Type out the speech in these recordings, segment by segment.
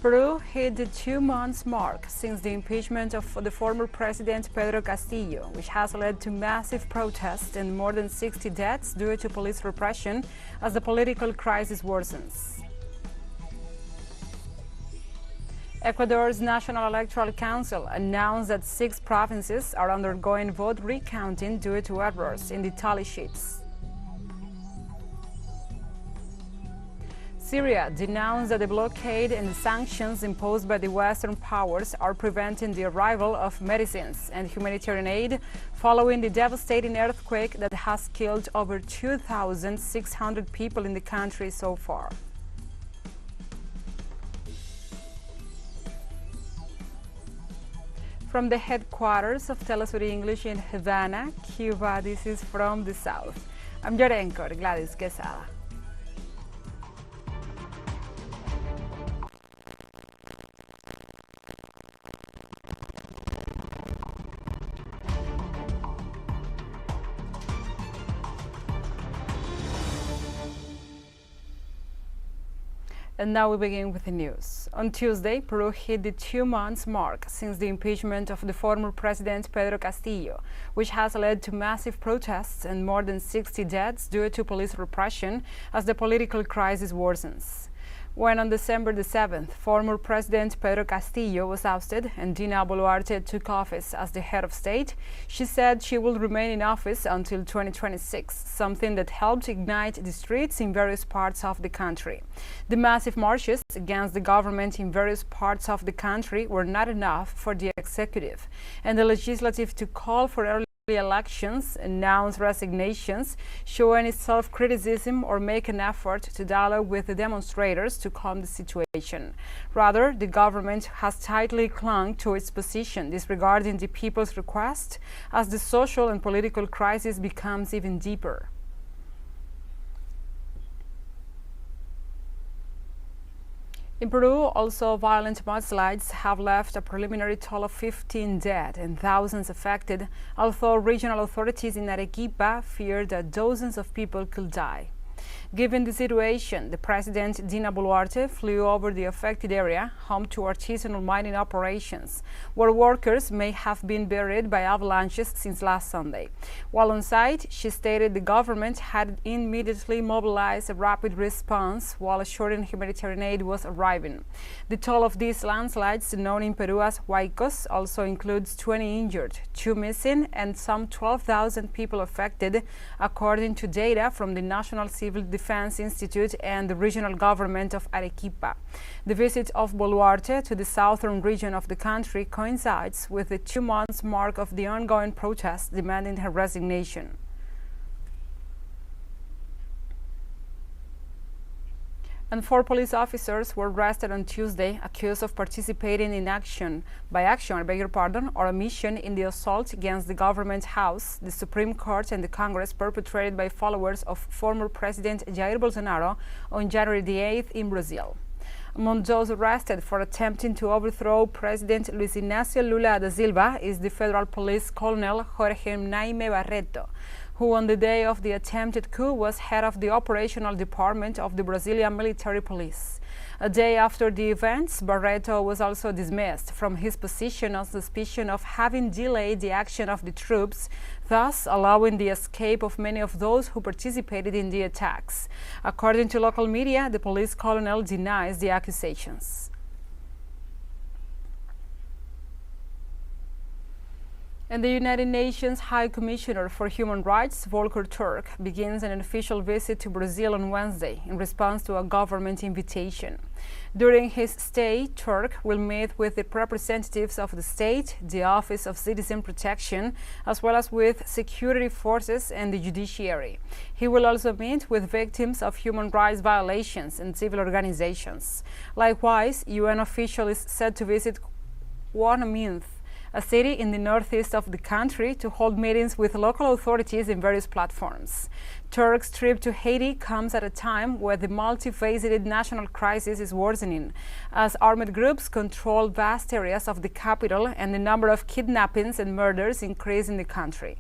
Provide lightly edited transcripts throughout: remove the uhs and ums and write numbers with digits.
Peru hit the 2-month mark since the impeachment of the former president Pedro Castillo, which has led to massive protests and more than 60 deaths due to police repression as the political crisis worsens. Ecuador's National Electoral Council announced that 6 provinces are undergoing vote recounting due to errors in the tally sheets. Syria denounced that the blockade and the sanctions imposed by the Western powers are preventing the arrival of medicines and humanitarian aid following the devastating earthquake that has killed over 2,600 people in the country so far. From the headquarters of TeleSUR English in Havana, Cuba, this is From the South. I'm your anchor, Gladys Quesada. And now we begin with the news. On Tuesday, Peru hit the 2-month mark since the impeachment of the former president Pedro Castillo, which has led to massive protests and more than 60 deaths due to police repression as the political crisis worsens. When on December the 7th, former President Pedro Castillo was ousted and Dina Boluarte took office as the head of state, she said she will remain in office until 2026, something that helped ignite the streets in various parts of the country. The massive marches against the government in various parts of the country were not enough for the executive and the legislative to call for early elections, announce resignations, show any self-criticism, or make an effort to dialogue with the demonstrators to calm the situation. Rather, the government has tightly clung to its position, disregarding the people's request as the social and political crisis becomes even deeper. In Peru, also violent mudslides have left a preliminary toll of 15 dead and thousands affected, although regional authorities in Arequipa fear that dozens of people could die. Given the situation, the President Dina Boluarte flew over the affected area, home to artisanal mining operations, where workers may have been buried by avalanches since last Sunday. While on site, she stated the government had immediately mobilized a rapid response while assuring humanitarian aid was arriving. The toll of these landslides, known in Peru as huaicos, also includes 20 injured, 2 missing, and some 12,000 people affected, according to data from the National Civil Defense Institute and the regional government of Arequipa. The visit of Boluarte to the southern region of the country coincides with the 2-month mark of the ongoing protests demanding her resignation. And 4 police officers were arrested on Tuesday, accused of participating in or omission in the assault against the government house, the Supreme Court, and the Congress perpetrated by followers of former President Jair Bolsonaro on January the 8th in Brazil. Among those arrested for attempting to overthrow President Luis Inácio Lula da Silva is the federal police colonel Jorge Naime Barreto, who on the day of the attempted coup was head of the operational department of the Brazilian military police. A day after the events, Barreto was also dismissed from his position on suspicion of having delayed the action of the troops, thus allowing the escape of many of those who participated in the attacks. According to local media, the police colonel denies the accusations. And the United Nations High Commissioner for Human Rights, Volker Turk, begins an official visit to Brazil on Wednesday in response to a government invitation. During his stay, Turk will meet with the representatives of the state, the Office of Citizen Protection, as well as with security forces and the judiciary. He will also meet with victims of human rights violations and civil organizations. Likewise, UN official is set to visit Guanaminth, a city in the northeast of the country, to hold meetings with local authorities in various platforms. Turk's trip to Haiti comes at a time where the multifaceted national crisis is worsening, as armed groups control vast areas of the capital and the number of kidnappings and murders increase in the country.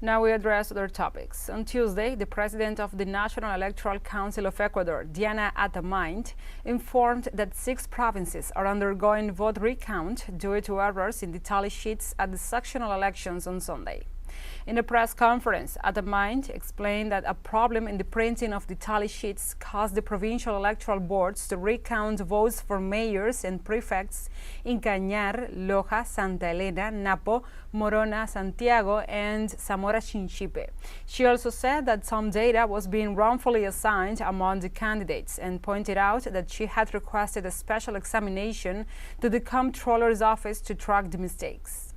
Now we address other topics. On Tuesday, the president of the National Electoral Council of Ecuador, Diana Atamaint, informed that 6 provinces are undergoing vote recount due to errors in the tally sheets at the sectional elections on Sunday. In a press conference, Atamaint explained that a problem in the printing of the tally sheets caused the provincial electoral boards to recount votes for mayors and prefects in Cañar, Loja, Santa Elena, Napo, Morona, Santiago, and Zamora Chinchipe. She also said that some data was being wrongfully assigned among the candidates and pointed out that she had requested a special examination to the comptroller's office to track the mistakes.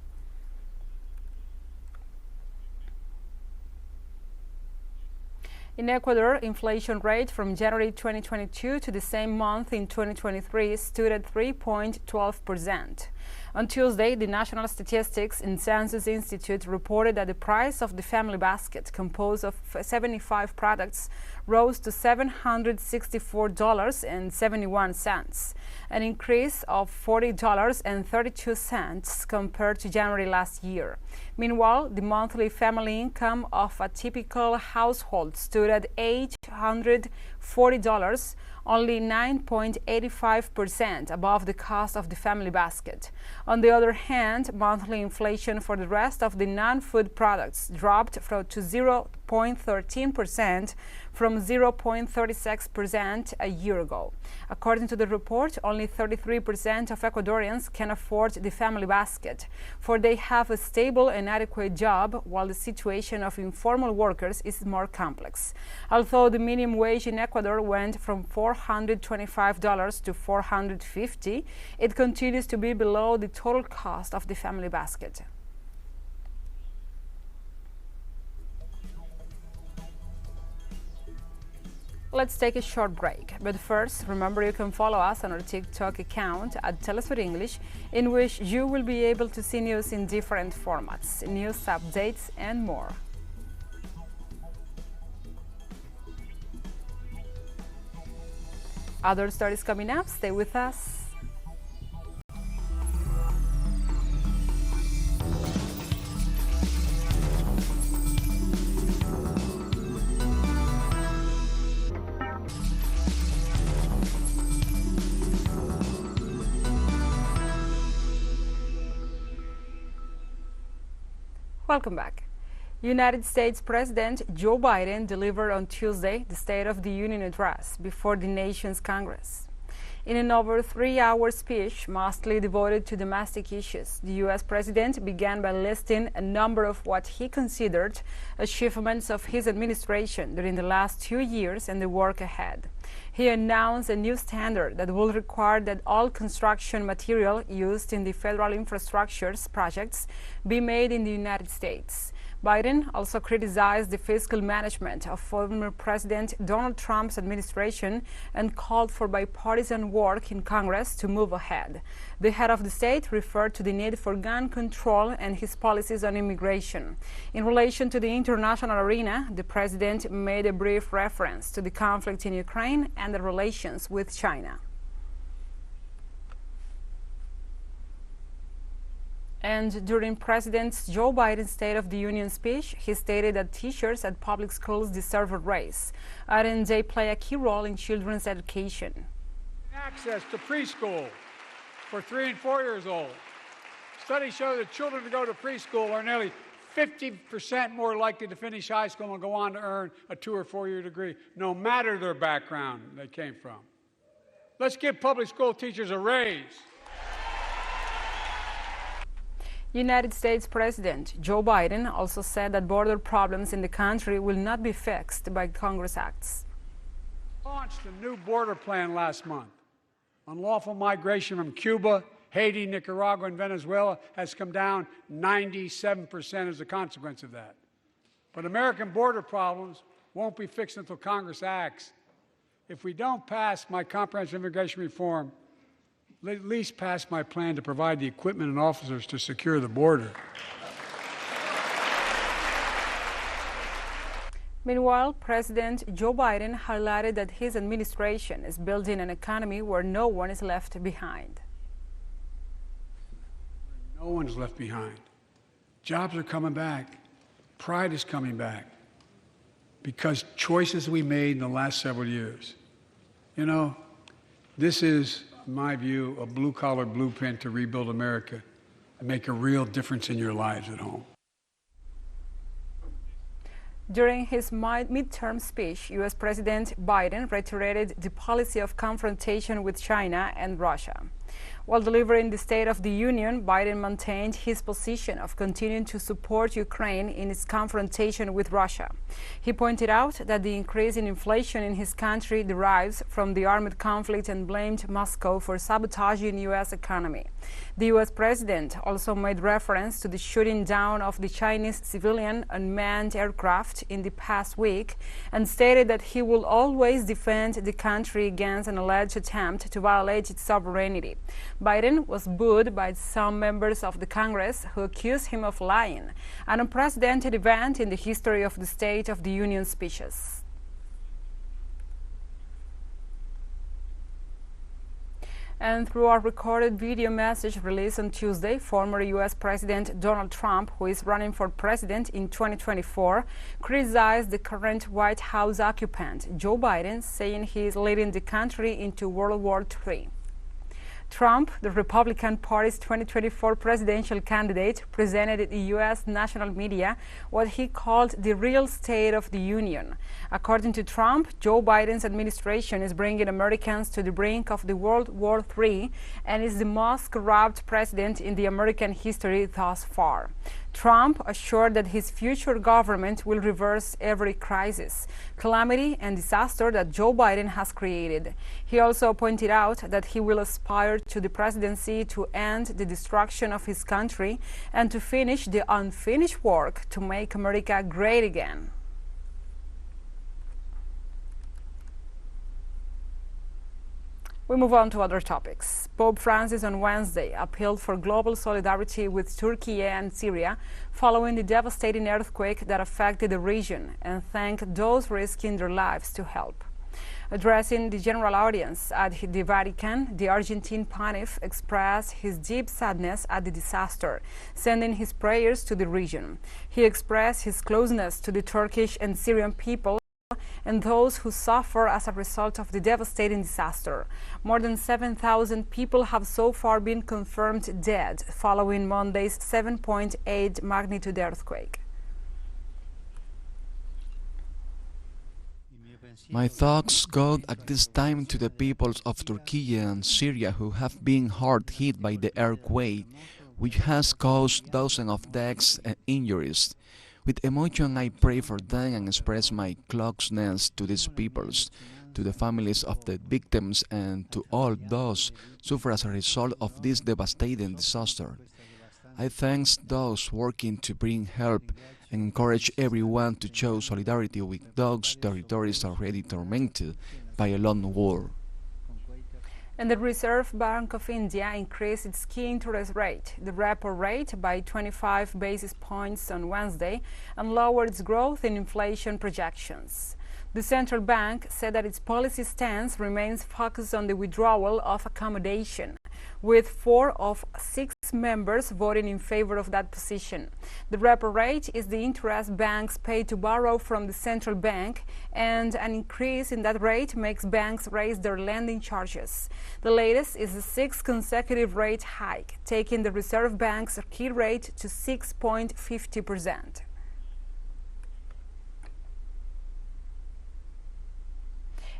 In Ecuador, inflation rate from January 2022 to the same month in 2023 stood at 3.12%. On Tuesday, the National Statistics and Census Institute reported that the price of the family basket, composed of 75 products, rose to $764.71, an increase of $40.32 compared to January last year. Meanwhile, the monthly family income of a typical household stood at $840, only 9.85% above the cost of the family basket. On the other hand, monthly inflation for the rest of the non-food products dropped to 0.13% from 0.36% a year ago. According to the report, only 33% of Ecuadorians can afford the family basket, for they have a stable and adequate job, while the situation of informal workers is more complex. Although the minimum wage in Ecuador went from $425 to $450, it continues to be below the total cost of the family basket. Let's take a short break, but first, remember you can follow us on our TikTok account at TeleSUR English, in which you will be able to see news in different formats, news updates, and more. Other stories coming up, stay with us. Welcome back. United States President Joe Biden delivered on Tuesday the State of the Union address before the nation's Congress. In an over 3-hour speech, mostly devoted to domestic issues, the U.S. president began by listing a number of what he considered achievements of his administration during the last 2 years and the work ahead. He announced a new standard that will require that all construction material used in the federal infrastructure projects be made in the United States. Biden also criticized the fiscal management of former President Donald Trump's administration and called for bipartisan work in Congress to move ahead. The head of the state referred to the need for gun control and his policies on immigration. In relation to the international arena, the president made a brief reference to the conflict in Ukraine and the relations with China. And during President Joe Biden's State of the Union speech, he stated that teachers at public schools deserve a raise, adding they play a key role in children's education. Access to preschool for 3 and 4 years old. Studies show that children who go to preschool are nearly 50% more likely to finish high school and go on to earn a 2- or 4-year degree, no matter their background they came from. Let's give public school teachers a raise. United States President Joe Biden also said that border problems in the country will not be fixed by Congress acts. Launched a new border plan last month. Unlawful migration from Cuba, Haiti, Nicaragua, and Venezuela has come down 97% as a consequence of that. But American border problems won't be fixed until Congress acts. If we don't pass my comprehensive immigration reform, at least pass my plan to provide the equipment and officers to secure the border. Meanwhile, President Joe Biden highlighted that his administration is building an economy where no one is left behind. No one's left behind. Jobs are coming back. Pride is coming back because choices we made in the last several years. You know, this is, in my view, a blue-collar blueprint to rebuild America and make a real difference in your lives at home. During his midterm speech, U.S. President Biden reiterated the policy of confrontation with China and Russia. While delivering the State of the Union, Biden maintained his position of continuing to support Ukraine in its confrontation with Russia. He pointed out that the increase in inflation in his country derives from the armed conflict and blamed Moscow for sabotaging the U.S. economy. The U.S. president also made reference to the shooting down of the Chinese civilian unmanned aircraft in the past week and stated that he will always defend the country against an alleged attempt to violate its sovereignty. Biden was booed by some members of the Congress who accused him of lying, an unprecedented event in the history of the State of the Union speeches. And through a recorded video message released on Tuesday, former U.S. President Donald Trump, who is running for president in 2024, criticized the current White House occupant, Joe Biden, saying he is leading the country into World War III. Trump, the Republican Party's 2024 presidential candidate, presented in the U.S. national media what he called the real State of the Union. According to Trump, Joe Biden's administration is bringing Americans to the brink of the World War III and is the most corrupt president in the American history thus far. Trump assured that his future government will reverse every crisis, calamity, and disaster that Joe Biden has created. He also pointed out that he will aspire to the presidency to end the destruction of his country and to finish the unfinished work to make America great again. We move on to other topics. Pope Francis on Wednesday appealed for global solidarity with Turkey and Syria following the devastating earthquake that affected the region and thanked those risking their lives to help. Addressing the general audience at the Vatican, the Argentine pontiff expressed his deep sadness at the disaster, sending his prayers to the region. He expressed his closeness to the Turkish and Syrian people and those who suffer as a result of the devastating disaster. More than 7,000 people have so far been confirmed dead following Monday's 7.8 magnitude earthquake. My thoughts go at this time to the peoples of Turkey and Syria who have been hard hit by the earthquake, which has caused dozens of deaths and injuries. With emotion, I pray for them and express my closeness to these peoples, to the families of the victims, and to all those who suffer as a result of this devastating disaster. I thank those working to bring help and encourage everyone to show solidarity with those territories already tormented by a long war. And the Reserve Bank of India increased its key interest rate, the repo rate, by 25 basis points on Wednesday and lowered its growth in inflation projections. The central bank said that its policy stance remains focused on the withdrawal of accommodation, with 4 of 6 members voting in favor of that position. The repo rate is the interest banks pay to borrow from the central bank, and an increase in that rate makes banks raise their lending charges. The latest is the 6th consecutive rate hike, taking the Reserve Bank's key rate to 6.50%.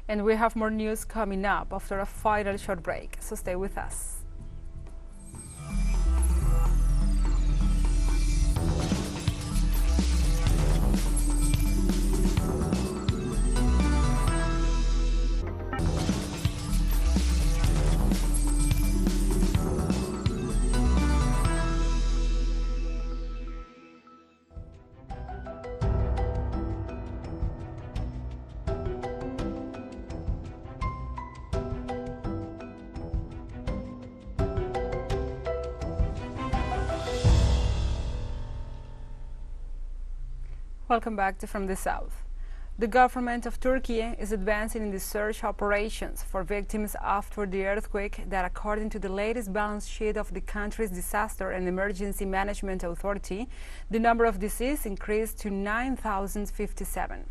And we have more news coming up after a final short break, so stay with us. Welcome back to From the South. The government of Turkey is advancing in the search operations for victims after the earthquake that, according to the latest balance sheet of the country's Disaster and Emergency Management Authority, the number of deceased increased to 9,057.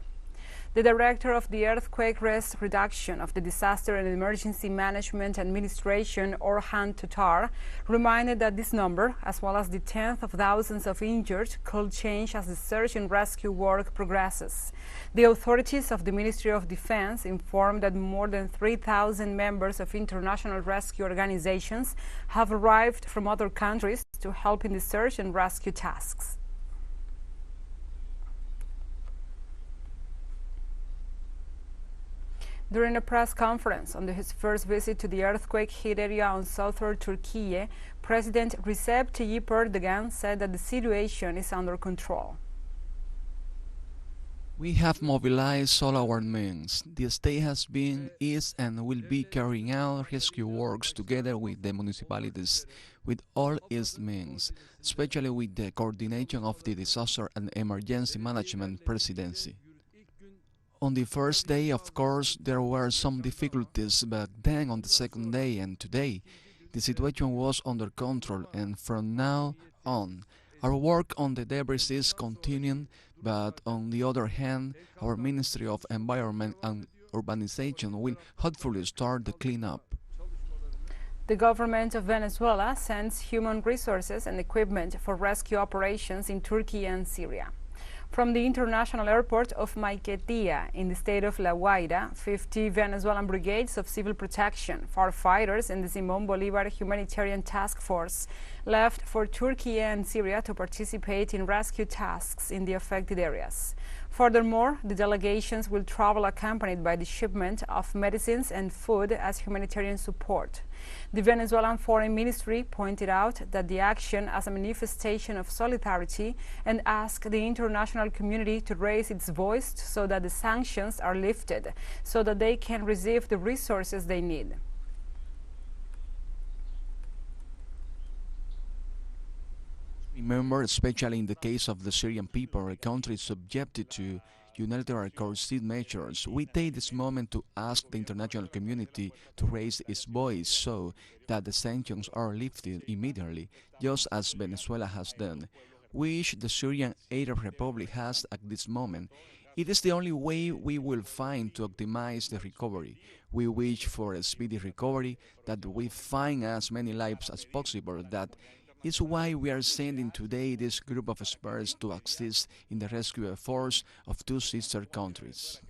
The director of the Earthquake Risk Reduction of the Disaster and Emergency Management Administration, Orhan Tutar, reminded that this number, as well as the tens of thousands of injured, could change as the search and rescue work progresses. The authorities of the Ministry of Defense informed that more than 3,000 members of international rescue organizations have arrived from other countries to help in the search and rescue tasks. During a press conference on his first visit to the earthquake-hit area on southern Turkey, President Recep Tayyip Erdogan said that the situation is under control. We have mobilized all our means. The state has been, is, and will be carrying out rescue works together with the municipalities, with all its means, especially with the coordination of the Disaster and Emergency Management Presidency. On the first day, of course, there were some difficulties, but then on the second day and today, the situation was under control, and from now on, our work on the debris is continuing, but on the other hand, our Ministry of Environment and Urbanization will hopefully start the cleanup. The government of Venezuela sends human resources and equipment for rescue operations in Turkey and Syria. From the international airport of Maiquetía in the state of La Guaira, 50 Venezuelan brigades of civil protection, firefighters, and the Simón Bolívar Humanitarian Task Force left for Turkey and Syria to participate in rescue tasks in the affected areas. Furthermore, the delegations will travel accompanied by the shipment of medicines and food as humanitarian support. The Venezuelan Foreign Ministry pointed out that the action as a manifestation of solidarity and asked the international community to raise its voice so that the sanctions are lifted, so that they can receive the resources they need. Remember, especially in the case of the Syrian people, a country subjected to unilateral coercive measures, we take this moment to ask the international community to raise its voice so that the sanctions are lifted immediately, just as Venezuela has done, which the Syrian Arab Republic has at this moment. It is the only way we will find to optimize the recovery. We wish for a speedy recovery, that we find as many lives as possible. That is why we are sending today this group of experts to assist in the rescue efforts of two sister countries.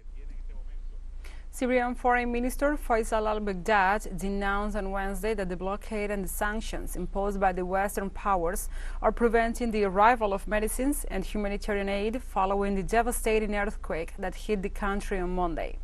Syrian Foreign Minister Faisal al-Baghdad denounced on Wednesday that the blockade and the sanctions imposed by the Western powers are preventing the arrival of medicines and humanitarian aid following the devastating earthquake that hit the country on Monday.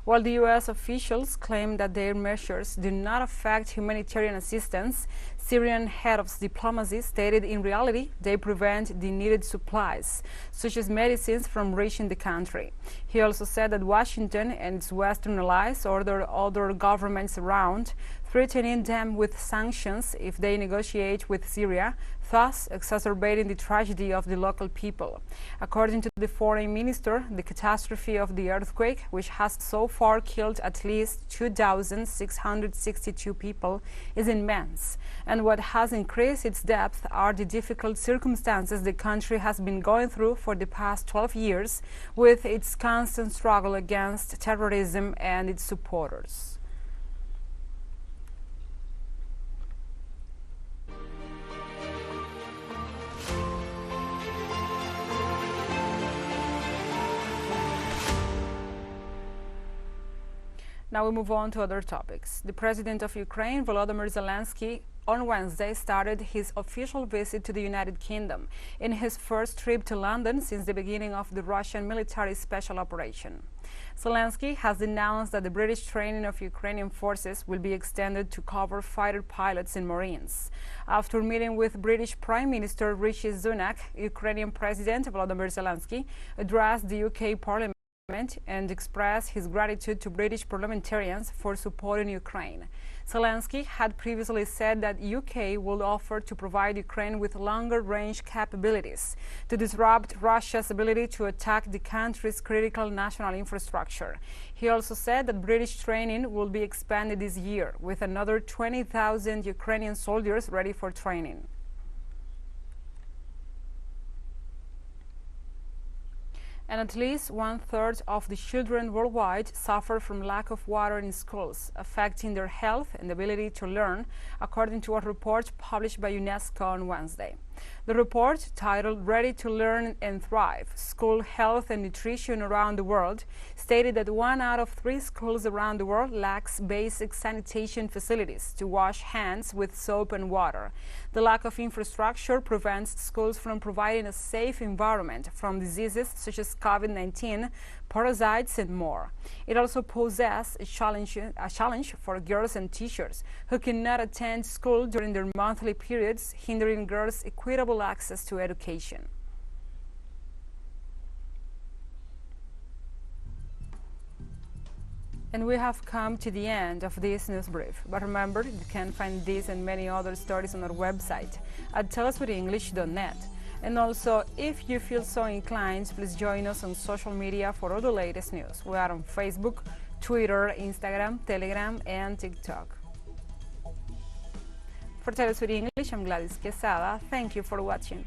While the U.S. officials claim that their measures do not affect humanitarian assistance, Syrian head of diplomacy stated in reality they prevent the needed supplies, such as medicines, from reaching the country. He also said that Washington and its Western allies ordered other governments around, threatening them with sanctions if they negotiate with Syria, thus exacerbating the tragedy of the local people. According to the foreign minister, the catastrophe of the earthquake, which has so far killed at least 2,662 people, is immense, and what has increased its depth are the difficult circumstances the country has been going through for the past 12 years with its constant struggle against terrorism and its supporters. Now we move on to other topics. The president of Ukraine, Volodymyr Zelensky, on Wednesday started his official visit to the United Kingdom in his first trip to London since the beginning of the Russian military special operation. Zelensky has announced that the British training of Ukrainian forces will be extended to cover fighter pilots and Marines. After meeting with British Prime Minister Rishi Sunak, Ukrainian President Volodymyr Zelensky addressed the UK Parliament and expressed his gratitude to British parliamentarians for supporting Ukraine. Zelensky had previously said that UK would offer to provide Ukraine with longer-range capabilities to disrupt Russia's ability to attack the country's critical national infrastructure. He also said that British training will be expanded this year, with another 20,000 Ukrainian soldiers ready for training. And at least 1/3 of the children worldwide suffer from lack of water in schools, affecting their health and ability to learn, according to a report published by UNESCO on Wednesday. The report, titled Ready to Learn and Thrive, School Health and Nutrition Around the World, stated that 1 out of 3 schools around the world lacks basic sanitation facilities to wash hands with soap and water. The lack of infrastructure prevents schools from providing a safe environment from diseases such as COVID-19, parasites, and more. It also poses a challenge for girls and teachers who cannot attend school during their monthly periods, hindering girls' equitable access to education. And we have come to the end of this news brief. But remember, you can find this and many other stories on our website at telesurenglish.net. And also, if you feel so inclined, please join us on social media for all the latest news. We are on Facebook, Twitter, Instagram, Telegram, and TikTok. For TeleSUR English, I'm Gladys Quesada. Thank you for watching.